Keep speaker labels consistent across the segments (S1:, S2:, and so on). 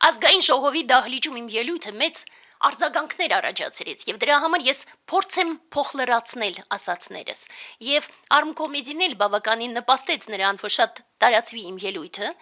S1: Ազգային ժողովի դահլիճում իմ ելույթը մեծ արձագանքներ առաջացրեց եւ դրա համար ես փորձեմ փոխլրացնել ասացներս եւ Արմկոմեդին էլ բավականին նպաստեց նրան, որ շատ տարածվի իմ ելույթը,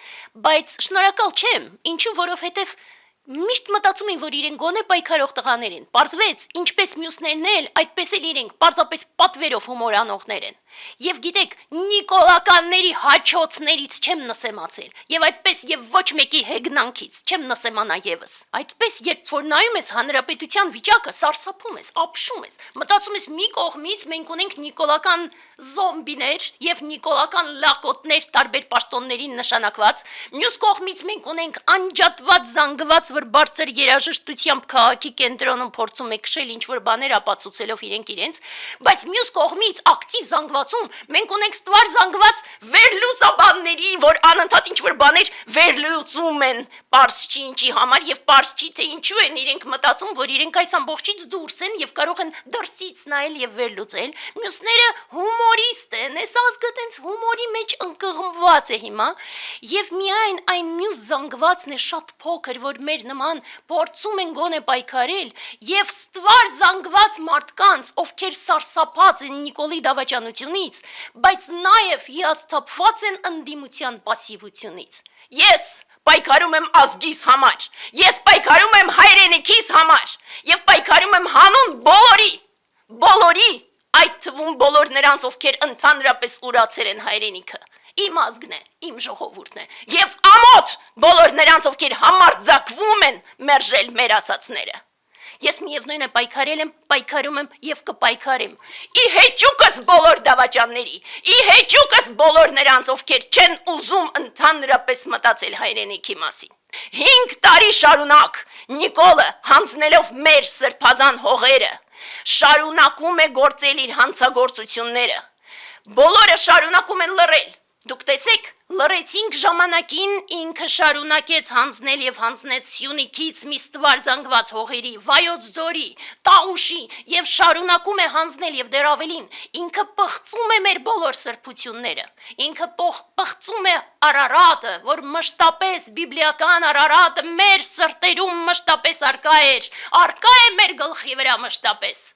S1: բայց շնորհակալ չեմ, ինչու որովհետեւ միշտ մտածում են, որ իրենք գոնե պայքարող տղաներ են։ Պարզվեց, ինչպես մյուսներն էլ, այդպես էլ իրենք պարզապես պատվերով հումոր անողներ են։ Եվ գիտեք, նիկոլականների հաչոցներից չեմ նսեմացել, եւ այդպես եւ ոչ մեկի հեգնանքից չեմ նսեմանա եւս։ Այդպես, երբ որ նայում ես հանրապետության վիճակը, սարսափում ես, ապշում ես, մտածում ես մի կողմից մենք ունենք նիկոլական զոմբիներ եւ նիկոլական լակոտներ տարբեր պաշտոններին նշանակված, մյուս կողմից մենք ունենք անջատված զանգված, որ բարձր երաժշտությամբ քաղաքի կենտրոնում փորձում է քշել ինչ-որ բաներ ապացուցելով իրենց, բայց մյուս կողմից ակտիվ զանգվածում մենք ունենք ստվար զանգված վերլուծաբանների, որ անընդհատ ինչ-որ բաներ վերլուծում են պարզ չի ինչի համար եւ պարզ չի թե ինչու են իրենք մտածում, որ իրենք այս ամբողջից դուրս են եւ կարող են դրսից նայել եւ վերլուծել, մյուսները հումորիստ են, այս ազգը տենց հումորի մեջ ընկղմված է հիմա եւ միայն այն մյուս զանգվածն է շատ փոքր, որ մեր նման փորձում են գոնե պայքարել եւ ստվար զանգված մարդկանց, ովքեր սարսափած են Նիկոլի դավաճանությունից, բայց նաեւ հիասթափված են ընդդիմության պասիվությունից։ Ես պայքարում եմ ազգիս համար, ես պայքարում եմ հայրենիքիս համար եւ պայքարում եմ հանուն բոլորի, այդ թվում բոլոր նրանց, ովքեր ընդհանրապես ուրացել են հայրենիքը։ Իմ ազգն է, իմ ժողովուրդն է եւ ամոթ բոլոր նրանց, ովքեր համարձակվում են մերժել մեր ասածները։ Ես միևնույն է պայքարել եմ, պայքարում եմ եւ կպայքարեմ։ Ի հեճուկս բոլոր դավաճանների, ի հեճուկս բոլոր նրանց, ովքեր չեն ուզում ընդհանրապես մտածել հայրենիքի մասին։ 5 տարի շարունակ Նիկոլը հանձնելով մեր սրբազան հողերը, շարունակում է գործել իր հանցագործությունները։ Բոլորը շարունակում են լռել։ Դուք տեսեք, լռեցինք ժամանակին ինքը շարունակեց հանձնել եւ հանձնեց Սյունիքից մի ստվար զանգված հողերի, Վայոց ձորի, Տաուշի եւ շարունակում է հանձնել եւ դեռ ավելին, ինքը պղծում է մեր բոլոր սրբությունները, ինքը պղծում է Արարատը, որ մշտապես բիբլիական Արարատը մեր սրտերում մշտապես արկա է մեր գլխի վրա մշտապես։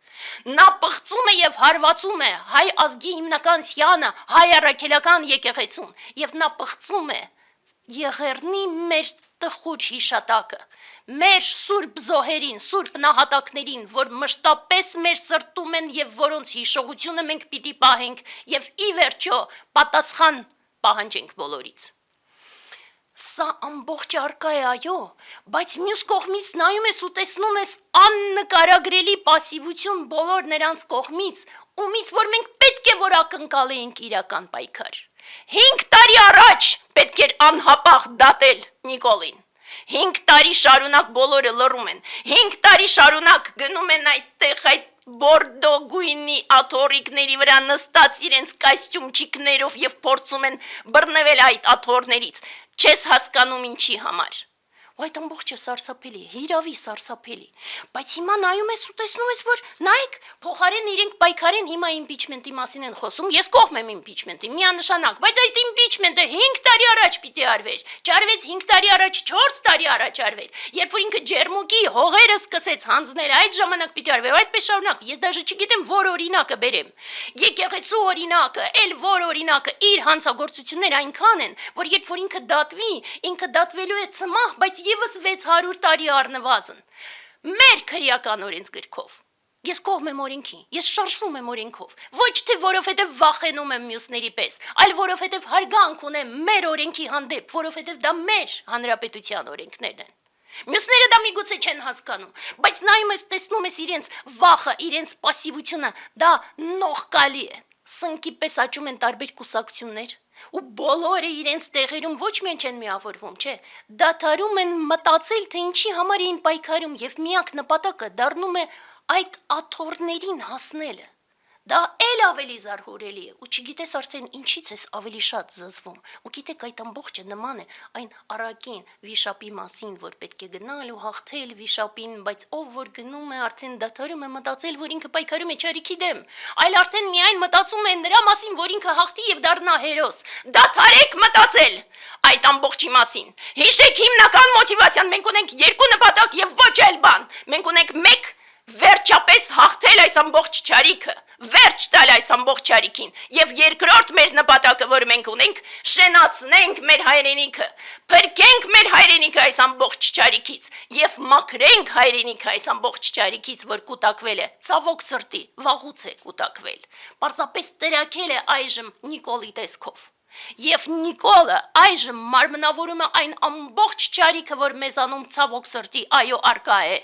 S1: Նա պղծում է եւ հարվածում է հայ ազգի հիմնական սյանը, հայ առաքելական եկեղեցուն եւ նա պղծում է Եղեռնի մեր տխուր հիշատակը, մեր սուրբ զոհերին, սուրբ նահատակներին, որ մշտապես մեր սրտում են եւ որոնց հիշողությունը մենք պիտի պահենք եւ ի վերջո պատասխան պահանջենք բոլորից։ Սա ամբողջ արկա է, այո, բայց մյուս կողմից նայում ես ու տեսնում ես աննկարագրելի պասիվություն բոլոր նրանց կողմից, ումից որ մենք պետք է որ ակնկալեինք իրական պայքար։ 5 տարի առաջ պետք էր անհապաղ դատել Նիկոլին։ 5 տարի շարունակ բոլորը լռում են, 5 տարի շարունակ գնում են այդտեղ այդ բորդո գույնի աթոռիկների վրա նստած իրենց կոստյումչիկներով եւ փորձում են բռնվել այդ աթոռներից։ Չես հասկանում ինչի համար։ Այդ ամբողջը սարսափելի, հիրավի սարսափելի, բայց հիմա նայում ես ու տեսնում ես, որ նայեք, փոխարեն իրենք պայքարեն հիմա իմպիչմենտի մասին են խոսում, ես կողմ եմ իմպիչմենտի, միանշանակ, բայց այդ իմպիչմենտը 5 տարի առաջ պիտի արվեր, չարվեց 5 տարի առաջ, 4 տարի առաջ արվեր, երբ որ ինքը ջերմուկի հողերը սկսեց հանձնել, այդ ժամանակ պիտի արվեր, այդպես շարունակ, ես դաժե չգիտեմ, որ օրինակը բերեմ, եկեղեցու օրինակը, էլ որ օրինակը, իր հանցագործությունները այնքան են, որ երբ որ ինքը դատվի, ինքը դատվելու է ծմահ, բայց եւս 600 տարի առնվազն, մեր քրեական օրենսգրքով, ես կողմ եմ օրենքի, ես շարժվում եմ օրենքով, ոչ թե որովհետև վախենում եմ մյուսների պես, այլ որովհետև հարգանք ունեմ մեր օրենքի հանդեպ, որովհետև դա մեր հանրապետության օրենքներն են։ Մյուսները դա միգուցե չեն հասկանում, բայց նայում ես, տեսնում ես իրենց վախը, իրենց պասիվությունը, դա նողկալի է, սնկի պես աճում են տարբեր կուսակցություններ, ու բոլորը իրենց տեղերում ոչ միայն չեն միավորվում, չէ, դադարում են մտածել, թե ինչի համար էին պայքարում եւ միակ նպատակը դառնում է այդ աթոռներին հասնելը, Դա էլ ավելի զարհուրելի է, ու չգիտես արդեն ինչից ես ավելի շատ զզվում, ու գիտեք այդ ամբողջը նման է այն առակին վիշապի մասին, որ պետք է գնալ ու հաղթել վիշապին, բայց ով որ գնում է արդեն դադարում է մտածել, որ ինքը պայքարում է չարիքի դեմ, այլ արդեն միայն մտածում է նրա մասին, որ ինքը հաղթի եւ դառնա հերոս։ Դադարեք մտածել այդ ամբողջի մասին։ Հիշեք հիմնական մոտիվացիան, մենք ունենք երկու նպատակ եւ ոչ այլ բան։ Մենք ունենք մեկ վերջապես հաղթել այս ամբողջ չարիքը, վերջ տալ այս ամբողջ չարիքին, եւ երկրորդ մեր նպատակը, որ մենք ունենք, շենացնենք մեր հայրենիքը, փրկենք մեր հայրենիքը այս ամբողջ չարիքից եւ մաքրենք հայրենիքը այս ամբողջ չարիքից, որ կուտակվել է, ցավոք սրտի, վաղուց է կուտակվել, պարզապես տրակել է այժմ Նիկոլի տեսքով։ Եվ Նիկոլը այժմ մարմնավորում է այն ամբողջ չարիքը, որ մեզանում ցավոք սրտի այո արկա է։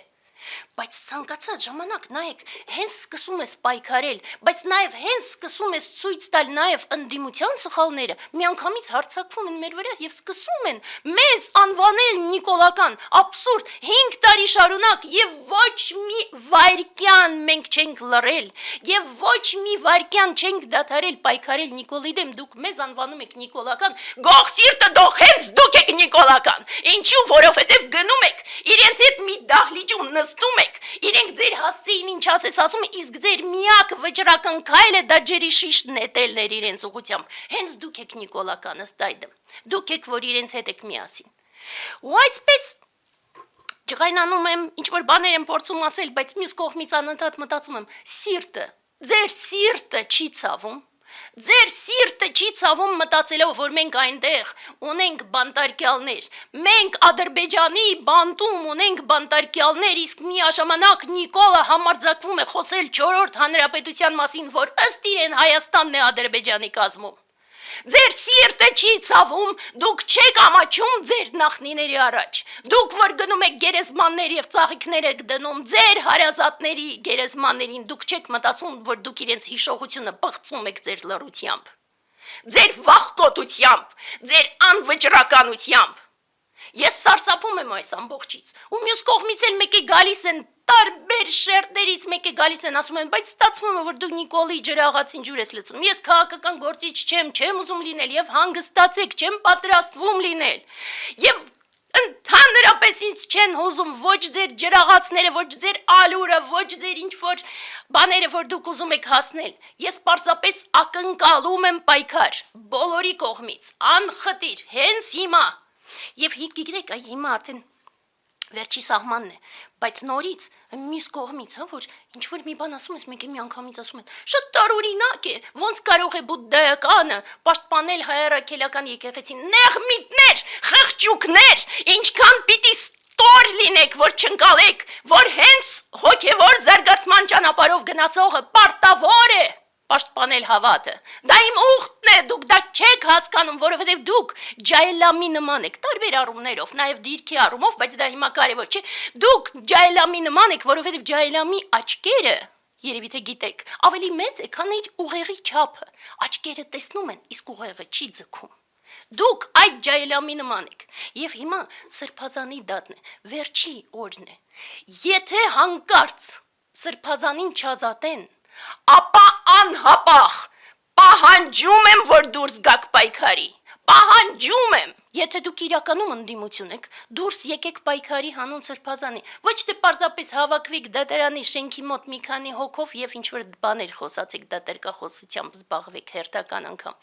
S1: Բայց ցանկացած ժամանակ նայեք, հենց սկսում ես պայքարել, բայց նաև հենց սկսում ես ցույց տալ նաև ընդդիմության սխալները, միանգամից հարձակվում են մեր վրա եւ սկսում են մեզ անվանել նիկոլական, абսուրդ, 5 տարի շարունակ եւ ոչ մի վայրկյան մենք չենք լռել եւ ոչ մի վայրկյան չենք դադարել պայքարել Նիկոլի դեմ, դուք մեզ անվանում եք նիկոլական, գողսիրտը դող հենց դուք եք նիկոլական, ինչու, որովհետեւ գնում եք իրենց հետ մի դահլիճում նստում եք, իրենք ձեր հասցեին ինչ ասես ասում, իսկ ձեր միակ վճռական քայլը դա ջերի շիշ նետելն էր իրենց ուղղությամբ, հենց դուք եք նիկոլական ըստ այդմ, դուք եք, որ իրենց հետ եք միասին, ու այսպես ջղայնանում եմ, ինչ-որ բաներ եմ փորձում ասել, բայց մյուս կողմից անընդհատ մտածում եմ, սիրտը, ձեր սիրտը չի ցավում, ձեր սիրտը չի ցավում մտածելով, որ մենք այնտեղ ունենք բանտարկյալներ, մենք Ադրբեջանի բանտում ունենք բանտարկյալներ, իսկ միաժամանակ Նիկոլը համարձակվում է խոսել 4-րդ հանրապետության մասին, որ ըստ իրեն Հայաստանն է Ադրբեջանի կազմում։ Ձեր սիրտը չի ցավում, դուք չեք ամաչում ձեր նախնիների առաջ, դուք որ գնում եք գերեզմաններ եւ ծաղիկներ եք դնում ձեր հարազատների գերեզմաններին, դուք չեք մտածում, որ դուք իրենց հիշողությունը բղծում եք ձեր լռությամբ, ձեր վախկոտությամբ, ձեր անվճռականությամբ։ Ես սարսափում եմ այս ամբողջից, ու մյուս կողմից էլ մեկը գալիս են տարբեր շերտներից մեկը գալիս են ասում են, բայց ստացվում է, որ դու Նիկոլի ջրաղացին ջուր ես լցնում, ես քաղաքական գործիչ չեմ ուզում լինել եւ հանգստացեք, չեմ պատրաստվում լինել, եւ ընդհանրապես ինձ չեն հուզում ոչ ձեր ջրաղացները, ոչ ձեր ալուրը, ոչ ձեր ինչ-որ բաները, որ դուք ուզում եք հասնել, ես պարզապես ակնկալում եմ պայքար, բոլորի կողմից, անխտիր, հենց հիմա, եւ գիտեք, հիմա արդեն վերջի սահմանն է, բայց նորից մյուս կողմից, որ ինչ-որ մի բան ասում ես, մեկը միանգամից ասում են, շատ տարօրինակ է, ոնց կարող է բուդդայականը պաշտպանել հայ-առաքելական եկեղեցին, նեղմիտներ, խղճուկներ, ինչքան պիտի ստոր լինեք, որ չընկալեք, որ հենց հոգևոր զարգացման ճանապարհով գնացողը պարտավոր է պաշտպանել հավատը, դա իմ ուխտն է, դուք դա չեք հասկանում, որովհետև դուք ջայլամի նման եք, տարբեր առումներով, նաև դիրքի առումով, բայց դա հիմա կարևոր չէ, դուք ջայլամի նման եք, որովհետև ջայլամի աչքերը, երևի թե գիտեք, ավելի մեծ է, քան իր ուղեղի չափը, աչքերը տեսնում են, իսկ ուղեղը չի ձգում, դուք այդ ջայլամի նման եք, և հիմա սրբազանի դատն է, վերջի օրն է, եթե հանկարծ սրբազանին չազատեն, ապա անհապաղ պահանջում եմ, որ դուրս գաք պայքարի, պահանջում եմ, եթե դուք իրականում ընդդիմություն եք, դուրս եկեք պայքարի հանուն սրբազանի, ոչ թե պարզապես հավաքվիկ դատարանի շենքի մոտ մի քանի հոգով եւ ինչ-որ բաներ խոսացեք դատարկախոսությամբ զբաղվեք հերթական անգամ,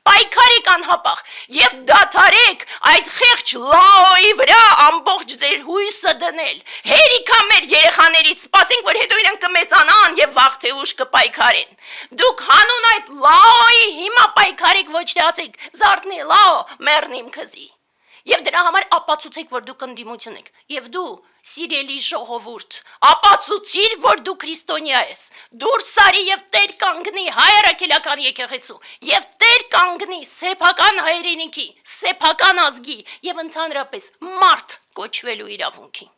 S1: պայքարեք անհապաղ եւ դադարեք այդ խեղճ լաոյի վրա ամբողջ ձեր հույսը դնել, հերիքա մեր երեխաներից սպասենք, որ հետո իրենք կմեծանան եւ վաղ թե ուշ կպայքարեն, դուք հանուն այդ լաոյի հիմա պայքարեք, ոչ թե ասեք զարթնի լաո, մեռնիմ քզի, եւ դրա համար ապացուցեք, որ դուք ընդդիմություն եք, եւ դու, սիրելի ժողովուրդ, ապացուցիր, որ դու քրիստոնյա ես, դուրս արի եւ տեր կանգնի հայ-առաքելական եկեղեցու, եւ տեր կանգնի սեփական հայրենիքի, սեփական ազգի եւ ընդհանրապես մարդ կոչվելու իրավունքի։